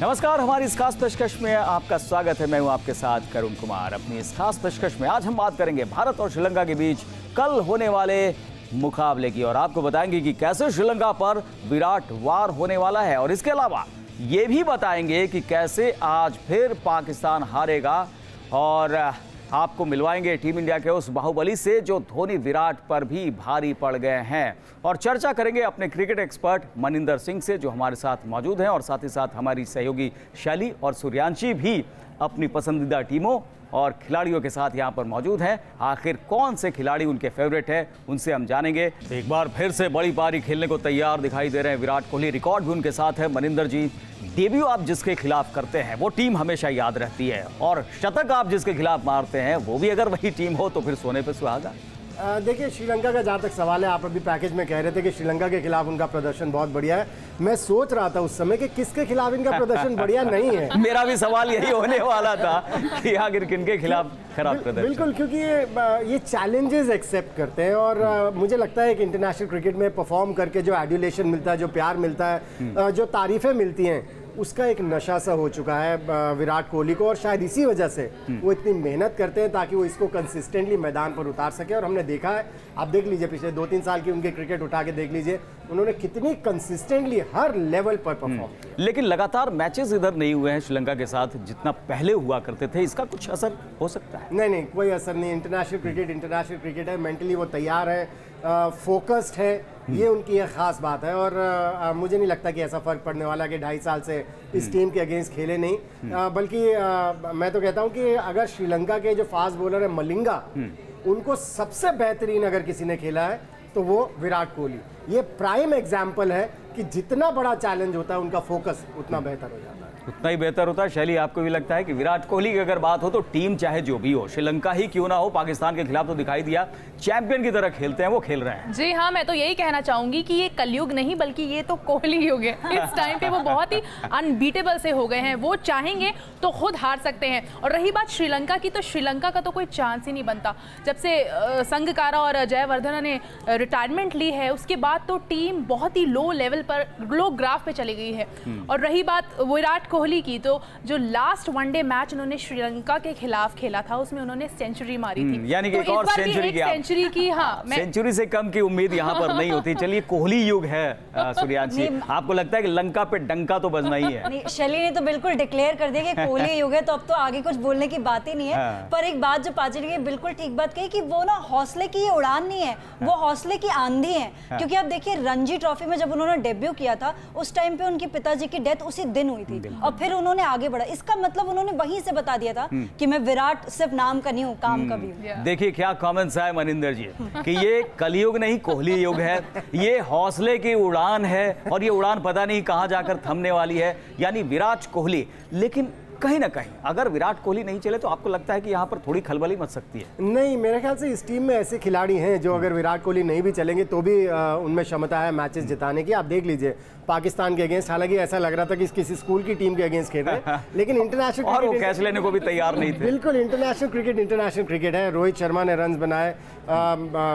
नमस्कार, हमारी इस खास पेशकश में आपका स्वागत है। मैं हूं आपके साथ करुण कुमार। अपनी इस खास पेशकश में आज हम बात करेंगे भारत और श्रीलंका के बीच कल होने वाले मुकाबले की और आपको बताएंगे कि कैसे श्रीलंका पर विराट वार होने वाला है और इसके अलावा ये भी बताएंगे कि कैसे आज फिर पाकिस्तान हारेगा और आपको मिलवाएंगे टीम इंडिया के उस बाहुबली से जो धोनी विराट पर भी भारी पड़ गए हैं और चर्चा करेंगे अपने क्रिकेट एक्सपर्ट मनिंदर सिंह से जो हमारे साथ मौजूद हैं और साथ ही साथ हमारी सहयोगी शैली और सूर्यांशी भी अपनी पसंदीदा टीमों और खिलाड़ियों के साथ यहाँ पर मौजूद हैं। आखिर कौन से खिलाड़ी उनके फेवरेट है उनसे हम जानेंगे। एक बार फिर से बड़ी पारी खेलने को तैयार दिखाई दे रहे हैं विराट कोहली। रिकॉर्ड भी उनके साथ है। मनिंदर जी, डेब्यू आप जिसके खिलाफ करते हैं वो टीम हमेशा याद रहती है और शतक आप जिसके खिलाफ मारते हैं वो भी अगर वही टीम हो तो फिर सोने पे सुहागा। देखिए, श्रीलंका का जहाँ तक सवाल है, आप अभी पैकेज में कह रहे थे कि श्रीलंका के खिलाफ उनका प्रदर्शन बहुत बढ़िया है। मैं सोच रहा था उस समय कि किसके खिलाफ इनका प्रदर्शन बढ़िया नहीं है। मेरा भी सवाल यही होने वाला था कि आखिर किनके खिलाफ खराब प्रदर्शन। बिल्कुल, क्योंकि ये चैलेंजेस एक्सेप्ट करते हैं और मुझे लगता है कि इंटरनेशनल क्रिकेट में परफॉर्म करके जो एड्यूलेशन मिलता है, जो प्यार मिलता है, जो तारीफें मिलती हैं, उसका एक नशा सा हो चुका है विराट कोहली को और शायद इसी वजह से वो इतनी मेहनत करते हैं ताकि वो इसको कंसिस्टेंटली मैदान पर उतार सके। और हमने देखा है, आप देख लीजिए पिछले 2-3 साल की उनके क्रिकेट उठा के देख लीजिए, उन्होंने कितनी कंसिस्टेंटली हर लेवल पर परफॉर्म किया। लेकिन लगातार मैचेस इधर नहीं हुए हैं श्रीलंका के साथ जितना पहले हुआ करते थे। इसका कुछ असर हो सकता है? नहीं, कोई असर नहीं। इंटरनेशनल क्रिकेट है, मेंटली वो तैयार है, फोकस्ड है, ये उनकी एक खास बात है। और मुझे नहीं लगता कि ऐसा फर्क पड़ने वाला कि 2.5 साल से इस टीम के अगेंस्ट खेले नहीं। बल्कि मैं तो कहता हूं कि अगर श्रीलंका के जो फास्ट बॉलर है मलिंगा, उनको सबसे बेहतरीन अगर किसी ने खेला है तो वो विराट कोहली। ये प्राइम एग्जाम्पल है कि जितना बड़ा चैलेंज होता है उनका फोकस उतना बेहतर हो जाता है, उतना ही बेहतर होता है। शैली, आपको भी लगता है कि विराट कोहली की अगर बात हो तो टीम चाहे जो भी हो, श्रीलंका ही क्यों ना हो, पाकिस्तान के खिलाफ तो दिखाई दिया चैंपियन की तरह खेलते हैं, वो खेल रहे हैं। जी हाँ, मैं तो यही कहना चाहूंगी कि ये कलयुग नहीं बल्कि ये तो कोहली युग है। इस टाइम पे वो बहुत ही अनबीटेबल से हो गए हैं। वो चाहेंगे तो खुद हार सकते हैं। और रही बात श्रीलंका की, तो श्रीलंका का तो कोई चांस ही नहीं बनता। जब से संगकारा और जयवर्धन ने रिटायरमेंट ली है उसके बाद तो टीम बहुत ही लो लेवल पर, लो ग्राफ पे चली गई है। और रही बात विराट कोहली की, तो जो लास्ट वनडे मैच उन्होंने श्रीलंका के खिलाफ खेला था उसमें उन्होंने सेंचुरी मारी थी, यानी कि तो एक और सेंचुरी की। हाँ, सेंचुरी से कम की उम्मीद यहाँ पर नहीं होती। चलिए, कोहली युग है। सूर्यांशी, आपको लगता है कि लंका पे डंका तो बजना ही है? शैली ने तो बिल्कुल डिक्लेयर कर दिया कि कोहली युग है, तो अब तो आगे कुछ बोलने की बात ही नहीं है। पर एक बात जो पाजी ने बिल्कुल ठीक बात कही कि वो ना हौसले की उड़ान नहीं है, वो हौसले की आंधी है। क्योंकि आप देखिए, रणजी ट्रॉफी में जब उन्होंने डेब्यू किया था उस टाइम पे उनके पिताजी की डेथ उसी दिन हुई थी और फिर उन्होंने आगे बढ़ा। इसका मतलब उन्होंने वहीं से बता दिया था कि मैं विराट सिर्फ नाम का नहीं हूँ, काम का भी हूँ। देखिए क्या कमेंट्स है मनिंदर जी कि ये कलयुग नहीं कोहली युग है, ये हौसले की उड़ान है और ये उड़ान पता नहीं कहां जाकर थमने वाली है, यानी विराट कोहली। लेकिन कहीं ना कहीं अगर विराट कोहली नहीं चले तो आपको लगता है कि यहाँ पर थोड़ी खलबली मच सकती है? नहीं, मेरे ख्याल से इस टीम में ऐसे खिलाड़ी हैं जो अगर विराट कोहली नहीं भी चलेंगे तो भी उनमें क्षमता है मैचेस जिताने की। आप देख लीजिए पाकिस्तान के अगेंस्ट, हालांकि ऐसा लग रहा था कि किसी स्कूल की टीम के अगेंस्ट खेल रहे हैं, लेकिन इंटरनेशनल और वो कैच लेने को भी तैयार नहीं थे। बिल्कुल, इंटरनेशनल क्रिकेट है। रोहित शर्मा ने रन्स बनाए,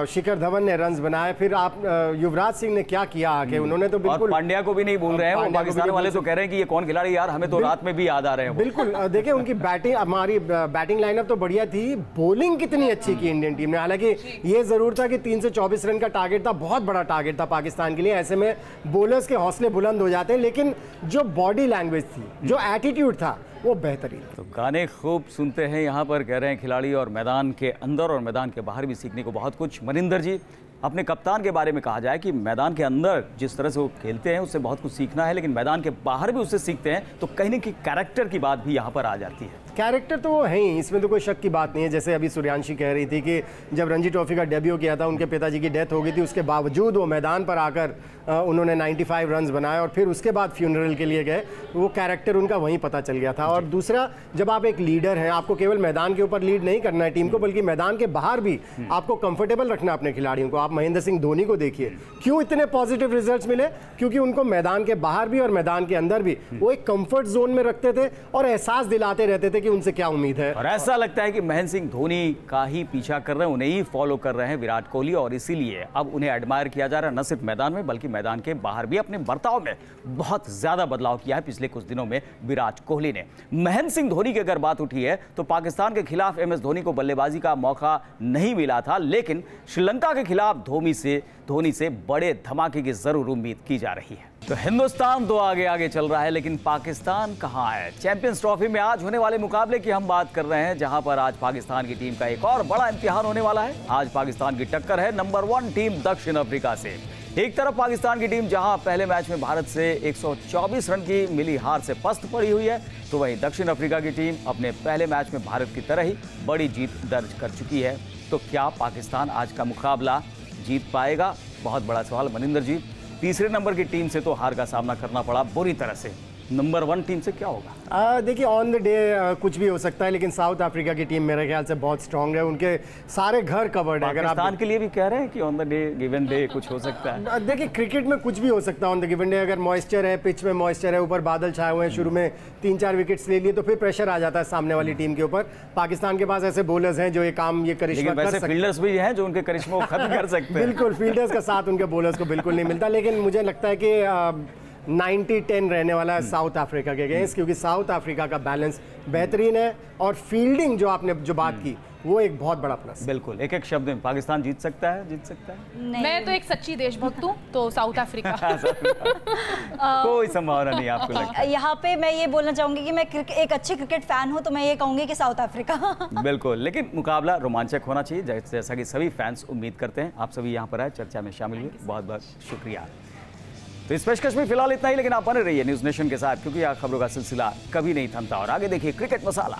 शिखर धवन ने रन्स बनाए, फिर आप युवराज सिंह ने क्या किया आके, उन्होंने तो बिल्कुल। पांड्या को भी नहीं भूल रहे हैं, वो पाकिस्तान वाले तो कह रहे हैं कि ये कौन खिलाड़ी यार, हमें तो रात में भी याद आ रहे हैं। बिल्कुल, देखिए उनकी बैटिंग, हमारी बैटिंग लाइनअप तो बढ़िया थी, बॉलिंग कितनी अच्छी की इंडियन टीम ने। हालांकि ये जरूर था कि 324 रन का टारगेट था, बहुत बड़ा टारगेट था पाकिस्तान के लिए। ऐसे में बॉलर्स के हौसले बुलंद हो जाते हैं, लेकिन जो बॉडी लैंग्वेज थी, जो एटीट्यूड था, वो बेहतरीन। तो गाने खूब सुनते हैं यहाँ पर, कह रहे हैं खिलाड़ी, और मैदान के अंदर और मैदान के बाहर भी सीखने को बहुत कुछ। मनिंदर जी, अपने कप्तान के बारे में कहा जाए कि मैदान के अंदर जिस तरह से वो खेलते हैं उससे बहुत कुछ सीखना है, लेकिन मैदान के बाहर भी उससे सीखते हैं, तो कहीं ना कहीं कैरेक्टर की बात भी यहाँ पर आ जाती है। कैरेक्टर तो वो है ही, इसमें तो कोई शक की बात नहीं है। जैसे अभी सूर्यांशी कह रही थी कि जब रणजी ट्रॉफी का डेब्यू किया था, उनके पिताजी की डेथ हो गई थी, उसके बावजूद वो मैदान पर आकर उन्होंने 95 रन्स बनाए और फिर उसके बाद फ्यूनरल के लिए गए। वो कैरेक्टर उनका वहीं पता चल गया था। और दूसरा, जब आप एक लीडर हैं, आपको केवल मैदान के ऊपर लीड नहीं करना है टीम को, बल्कि मैदान के बाहर भी आपको कंफर्टेबल रखना अपने खिलाड़ियों को। आप महेंद्र सिंह धोनी को देखिए, क्यों इतने पॉजिटिव रिजल्ट्स मिले? क्योंकि उनको मैदान के बाहर भी और मैदान के अंदर भी वो एक कंफर्ट जोन में रखते थे और एहसास दिलाते रहते थे कि उनसे क्या उम्मीद है। और ऐसा लगता है कि महेंद्र सिंह धोनी का ही पीछा कर रहे हैं, उन्हें ही फॉलो कर रहे हैं विराट कोहली, और इसीलिए अब उन्हें एडमायर किया जा रहा है, न सिर्फ मैदान में बल्कि मैदान के बाहर भी। अपने बर्ताव में बहुत ज्यादा बदलाव किया है पिछले कुछ दिनों में विराट कोहली ने। महेंद्र सिंह धोनी की अगर बात उठी है तो पाकिस्तान के खिलाफ एम एस धोनी को बल्लेबाजी का मौका नहीं मिला था, लेकिन श्रीलंका के खिलाफ धोनी से बड़े धमाके की जरूर उम्मीद की जा रही है। तो हिंदुस्तान तो आगे आगे चल रहा है, लेकिन पाकिस्तान कहां है? चैंपियंस ट्रॉफी में आज होने वाले मुकाबले की हम बात कर रहे हैं, जहां पर आज पाकिस्तान की टीम का एक और बड़ा इम्तिहान होने वाला है। आज पाकिस्तान की टक्कर है नंबर 1 टीम दक्षिण अफ्रीका से। एक तरफ पाकिस्तान की टीम जहां पहले मैच में भारत से 124 रन की मिली हार से पस्त पड़ी हुई है, तो वहीं दक्षिण अफ्रीका की टीम अपने पहले मैच में भारत की तरह ही बड़ी जीत दर्ज कर चुकी है। तो क्या पाकिस्तान आज का मुकाबला जीत पाएगा? बहुत बड़ा सवाल। मनिंदर जी, तीसरे नंबर की टीम से तो हार का सामना करना पड़ा बुरी तरह से, नंबर 1 टीम से क्या होगा? देखिए, ऑन द डे कुछ भी हो सकता है, लेकिन साउथ अफ्रीका की टीम मेरे ख्याल से बहुत स्ट्रांग है, उनके सारे घर कवर्ड है। अगर पाकिस्तान के लिए भी कह रहे हैं कि on the day given day कुछ हो सकता है। देखिए, क्रिकेट में कुछ भी हो सकता है ऑन द गिवन डे। अगर मॉइस्चर है, पिच में मॉइस्चर है, ऊपर बादल छाए हुए हैं, शुरू में 3-4 विकेट्स ले लिए तो फिर प्रेशर आ जाता है सामने वाली टीम के ऊपर। पाकिस्तान के पास ऐसे बॉलर्स हैं जो ये करिश्मा कर सकते हैं। फील्डर्स भी हैं जो उनके करिश्मा को खत्म कर सकते हैं। बिल्कुल, फील्डर्स का साथ उनके बॉलर्स को बिल्कुल नहीं मिलता, लेकिन मुझे लगता है कि 90-10 रहने वाला है साउथ अफ्रीका के अगेंस्ट, क्योंकि साउथ अफ्रीका का बैलेंस बेहतरीन है और फील्डिंग जो आपने जो बात की वो एक बहुत बड़ा प्लस। बिल्कुल, एक शब्द में पाकिस्तान जीत सकता है, जीत सकता है। मैं तो एक सच्ची देशभक्त हूँ, तो साउथ अफ्रीका। कोई संभावना नहीं आपको लगता है? यहाँ पे मैं ये बोलना चाहूंगी कि मैं एक अच्छी क्रिकेट फैन हूँ, तो मैं ये कहूंगी कि साउथ अफ्रीका। बिल्कुल, लेकिन मुकाबला रोमांचक होना चाहिए, जैसा कि सभी फैंस उम्मीद करते हैं। आप सभी यहाँ पर आए, चर्चा में शामिल हुए, बहुत बहुत शुक्रिया। तो इस पेशकश में फिलहाल इतना ही, लेकिन आप बने रहिए न्यूज़ नेशन के साथ, क्योंकि यह खबरों का सिलसिला कभी नहीं थमता। और आगे देखिए क्रिकेट मसाला।